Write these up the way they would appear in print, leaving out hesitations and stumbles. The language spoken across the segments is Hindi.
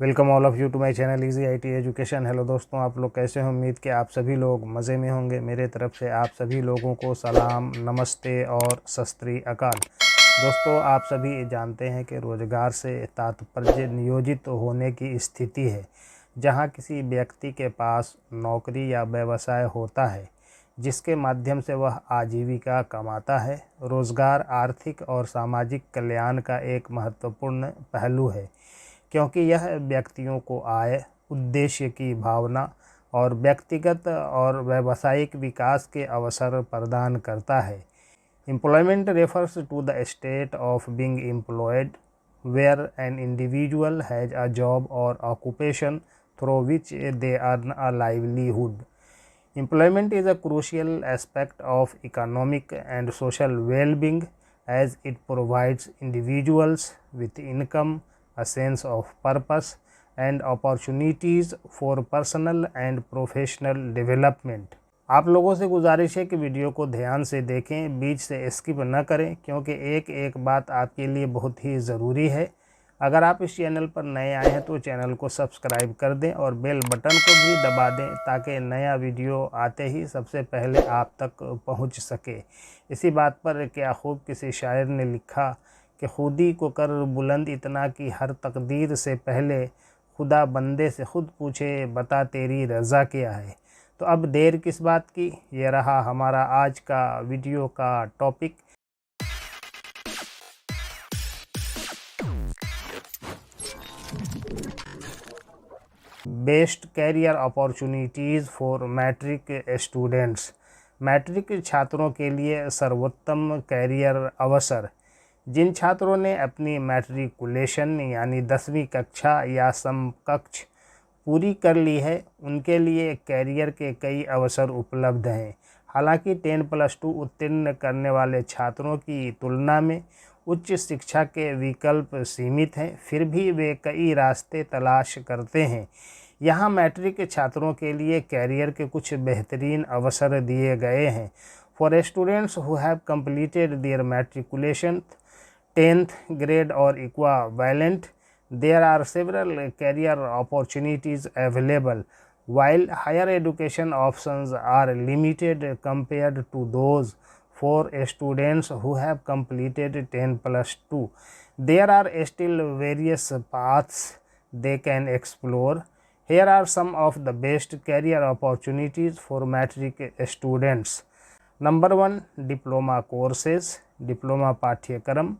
Welcome all of you to my channel easy IT education. Hello दोस्तों, आप लोग कैसे हो? उम्मीद कि आप सभी लोग मज़े में होंगे। मेरे तरफ से आप सभी लोगों को सलाम, नमस्ते और सत श्री अकाल। दोस्तों, आप सभी जानते हैं कि रोज़गार से तात्पर्य नियोजित होने की स्थिति है, जहां किसी व्यक्ति के पास नौकरी या व्यवसाय होता है जिसके माध्यम से वह आजीविका कमाता है। रोज़गार आर्थिक और सामाजिक कल्याण का एक महत्वपूर्ण पहलू है, क्योंकि यह व्यक्तियों को आय, उद्देश्य की भावना और व्यक्तिगत और व्यावसायिक विकास के अवसर प्रदान करता है। Employment refers to the state of being employed, where an individual has a job or occupation through which they earn a livelihood. Employment is a crucial aspect of economic and social well-being, as it provides individuals with income, a sense of purpose, and opportunities for personal and professional development. आप लोगों से गुजारिश है कि वीडियो को ध्यान से देखें, बीच से स्किप न करें, क्योंकि एक एक बात आपके लिए बहुत ही ज़रूरी है। अगर आप इस चैनल पर नए आए हैं तो चैनल को सब्सक्राइब कर दें और बेल बटन को भी दबा दें, ताकि नया वीडियो आते ही सबसे पहले आप तक पहुंच सके। इसी बात पर क्या खूब किसी शायर ने लिखा कि खुदी को कर बुलंद इतना कि हर तकदीर से पहले खुदा बंदे से खुद पूछे, बता तेरी रज़ा क्या है। तो अब देर किस बात की, ये रहा हमारा आज का वीडियो का topic. Best career opportunities for matric students. Matric छात्रों के लिए सर्वोत्तम कैरियर अवसर। जिन छात्रों ने अपनी मैट्रिकुलेशन यानी 10वीं कक्षा या समकक्ष पूरी कर ली है, उनके लिए कैरियर के कई अवसर उपलब्ध हैं। हालांकि 10+2 उत्तीर्ण करने वाले छात्रों की तुलना में उच्च शिक्षा के विकल्प सीमित हैं, फिर भी वे कई रास्ते तलाश करते हैं। यहाँ मैट्रिक छात्रों के लिए कैरियर के कुछ बेहतरीन अवसर दिए गए हैं। For students who have completed there matriculation 10th grade or equivalent, there are several career opportunities available. While higher education options are limited compared to those for students who have completed 10+2, there are still various paths they can explore. Here are some of the best career opportunities for matric students. Number 1, diploma courses. Diploma पाठ्यक्रम।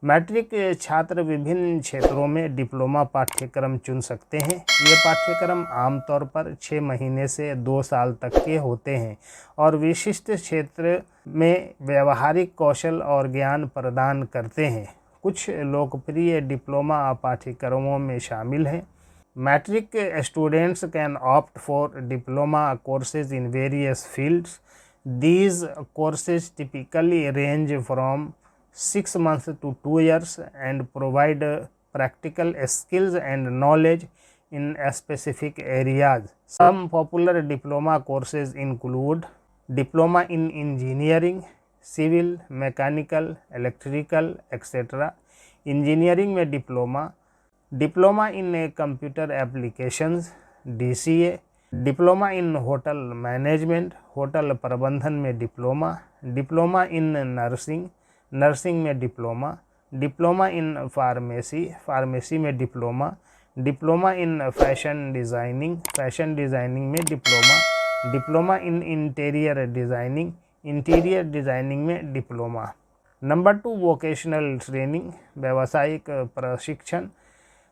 मैट्रिक छात्र विभिन्न क्षेत्रों में डिप्लोमा पाठ्यक्रम चुन सकते हैं। ये पाठ्यक्रम आमतौर पर 6 महीने से 2 साल तक के होते हैं और विशिष्ट क्षेत्र में व्यावहारिक कौशल और ज्ञान प्रदान करते हैं। कुछ लोकप्रिय डिप्लोमा पाठ्यक्रमों में शामिल हैं। Matric students can opt for diploma courses in various fields. These courses typically range from 6 months to 2 years and provide practical skills and knowledge in specific areas. Some popular diploma courses include Diploma in Engineering, Civil, Mechanical, Electrical, etc. Engineering में diploma, diploma in computer applications DCA, diploma in hotel management, hotel प्रबंधन में diploma, diploma in nursing, nursing में diploma, diploma in pharmacy, pharmacy में diploma, diploma in fashion designing, fashion designing में diploma, diploma in interior designing, interior designing में डिप्लोमा। नंबर 2, वोकेशनल ट्रेनिंग, व्यावसायिक प्रशिक्षण।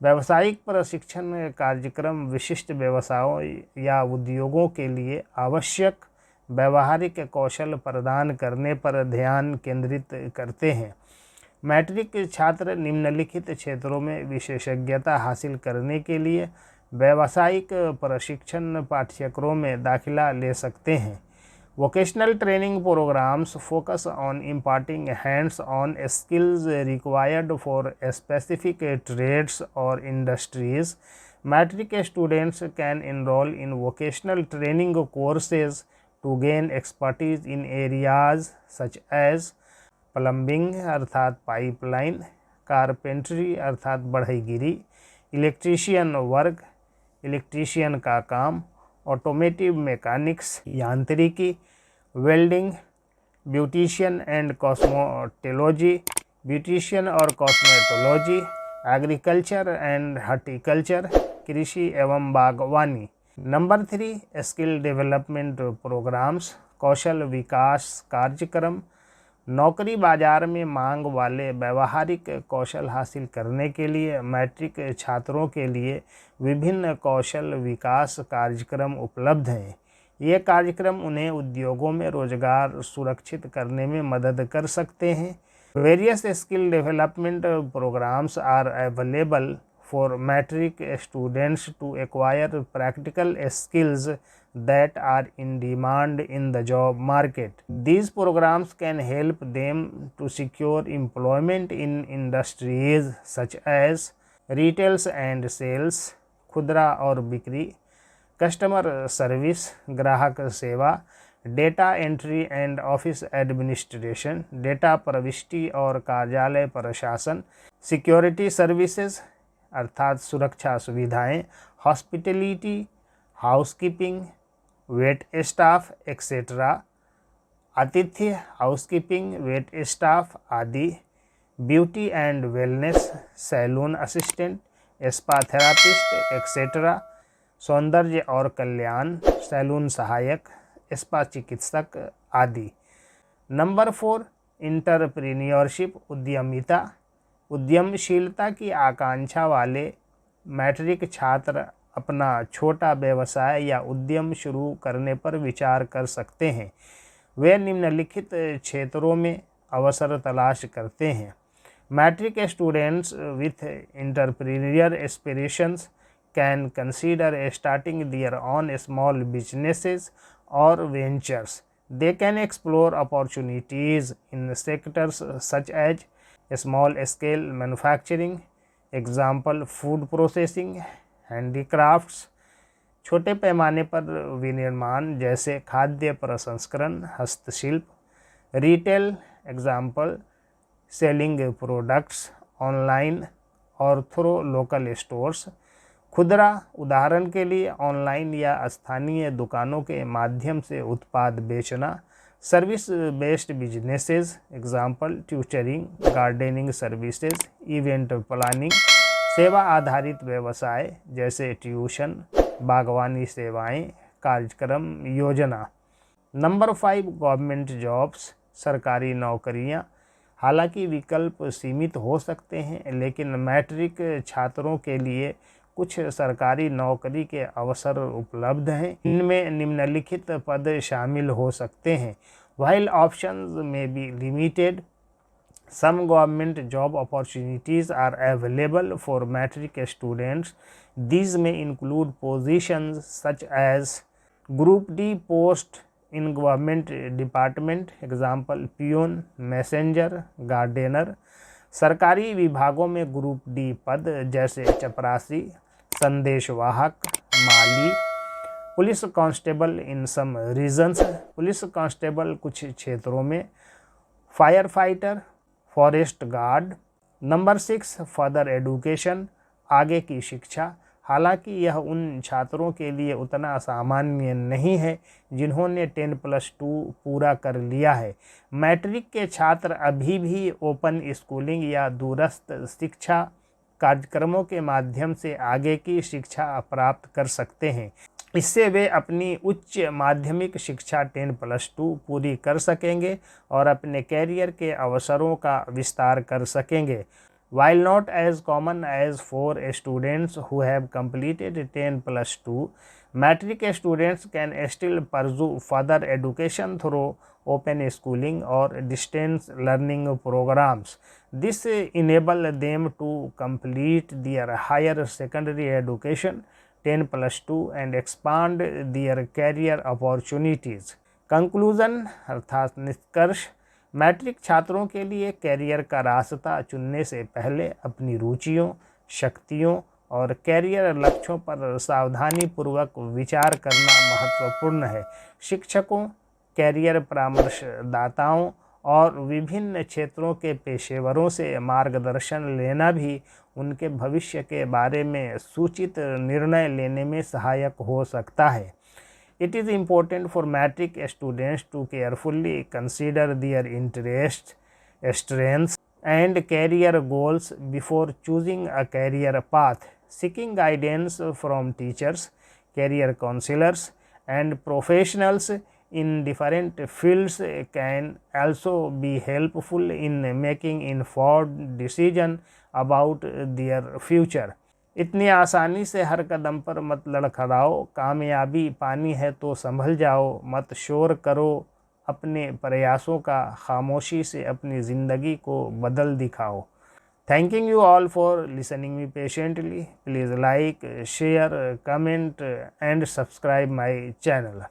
व्यावसायिक प्रशिक्षण कार्यक्रम विशिष्ट व्यवसायों या उद्योगों के लिए आवश्यक व्यावहारिक कौशल प्रदान करने पर ध्यान केंद्रित करते हैं। मैट्रिक छात्र निम्नलिखित क्षेत्रों में विशेषज्ञता हासिल करने के लिए व्यावसायिक प्रशिक्षण पाठ्यक्रमों में दाखिला ले सकते हैं। Vocational training programs focus on imparting hands-on skills required for specific trades or industries. Matric students can enroll in vocational training courses to gain expertise in areas such as plumbing अर्थात पाइपलाइन, कारपेंट्री अर्थात बढ़ईगिरी, इलेक्ट्रीशियन वर्क, इलेक्ट्रीशियन का काम, ऑटोमेटिव मैकेनिक्स, यांत्रिकी, welding, beautician and cosmetology, beautician और कॉस्मेटोलॉजी, एग्रीकल्चर एंड हॉर्टिकल्चर, कृषि एवं बागवानी। नंबर 3, स्किल डेवलपमेंट प्रोग्राम्स, कौशल विकास कार्यक्रम। नौकरी बाजार में मांग वाले व्यावहारिक कौशल हासिल करने के लिए मैट्रिक छात्रों के लिए विभिन्न कौशल विकास कार्यक्रम उपलब्ध हैं। ये कार्यक्रम उन्हें उद्योगों में रोजगार सुरक्षित करने में मदद कर सकते हैं। Various skill development programs are available for matric students to acquire practical skills that are in demand in the job market. These programs can help them to secure employment in industries such as retail and sales, खुदरा और बिक्री, कस्टमर सर्विस, ग्राहक सेवा, data entry and office administration, data प्रविष्टि और कार्यालय प्रशासन, सिक्योरिटी सर्विसेज अर्थात सुरक्षा सुविधाएं, hospitality, housekeeping, wait staff etcetera, आतिथ्य, हाउसकीपिंग, वेट स्टाफ आदि, beauty and wellness, salon assistant, spa therapist etcetera, सौंदर्य और कल्याण, सैलून सहायक, स्पा चिकित्सक आदि। नंबर 4, इंटरप्रेन्योरशिप उद्यमिता। उद्यमशीलता की आकांक्षा वाले मैट्रिक छात्र अपना छोटा व्यवसाय या उद्यम शुरू करने पर विचार कर सकते हैं। वे निम्नलिखित क्षेत्रों में अवसर तलाश करते हैं। Matric students with entrepreneur aspirations can consider starting their own small businesses और ventures. They can explore opportunities in sectors such as small scale manufacturing, example food processing, handicrafts, छोटे पैमाने पर विनिर्माण जैसे खाद्य प्रसंस्करण, हस्तशिल्प, retail, example selling products online और थ्रू लोकल स्टोर्स, खुदरा उदाहरण के लिए ऑनलाइन या स्थानीय दुकानों के माध्यम से उत्पाद बेचना, service based businesses, example tutoring, gardening services, event planning, सेवा आधारित व्यवसाय जैसे ट्यूशन, बागवानी सेवाएं, कार्यक्रम योजना। नंबर 5, गवर्नमेंट जॉब्स, सरकारी नौकरियां। हालांकि विकल्प सीमित हो सकते हैं, लेकिन मैट्रिक छात्रों के लिए कुछ सरकारी नौकरी के अवसर उपलब्ध हैं। इनमें निम्नलिखित पद शामिल हो सकते हैं। While options may be limited, some government job opportunities are available for matric students. These may include positions such as Group D post in government department, example peon, messenger, gardener. सरकारी विभागों में ग्रुप डी पद जैसे चपरासी, संदेशवाहक, माली, पुलिस कांस्टेबल इन सम रीजन्स, पुलिस कांस्टेबल कुछ क्षेत्रों में, fire fighter, forest guard. Number 6, further education, आगे की शिक्षा। हालांकि यह उन छात्रों के लिए उतना सामान्य नहीं है जिन्होंने 10+2 पूरा कर लिया है। मैट्रिक के छात्र अभी भी ओपन स्कूलिंग या दूरस्थ शिक्षा कार्यक्रमों के माध्यम से आगे की शिक्षा प्राप्त कर सकते हैं। इससे वे अपनी उच्च माध्यमिक शिक्षा 10+2 पूरी कर सकेंगे और अपने कैरियर के अवसरों का विस्तार कर सकेंगे। While not as common as for students who have completed 10+2, matric students can still pursue further education through open schooling or distance learning programs. This enables them to complete their higher secondary education 10+2 and expand their career opportunities. Conclusion अर्थात निष्कर्ष, मैट्रिक छात्रों के लिए कैरियर का रास्ता चुनने से पहले अपनी रुचियों, शक्तियों और कैरियर लक्ष्यों पर सावधानीपूर्वक विचार करना महत्वपूर्ण है। शिक्षकों, कैरियर परामर्शदाताओं और विभिन्न क्षेत्रों के पेशेवरों से मार्गदर्शन लेना भी उनके भविष्य के बारे में सूचित निर्णय लेने में सहायक हो सकता है। It is important for matric students to carefully consider their interests, strengths, and career goals before choosing a career path. Seeking guidance from teachers, career counselors, and professionals in different fields can also be helpful in making informed decision about their future. इतनी आसानी से हर कदम पर मत लड़खड़ाओ, कामयाबी पानी है तो संभल जाओ, मत शोर करो, अपने प्रयासों का खामोशी से अपनी ज़िंदगी को बदल दिखाओ। Thanking you all for listening me patiently. Please like, share, comment and subscribe my channel.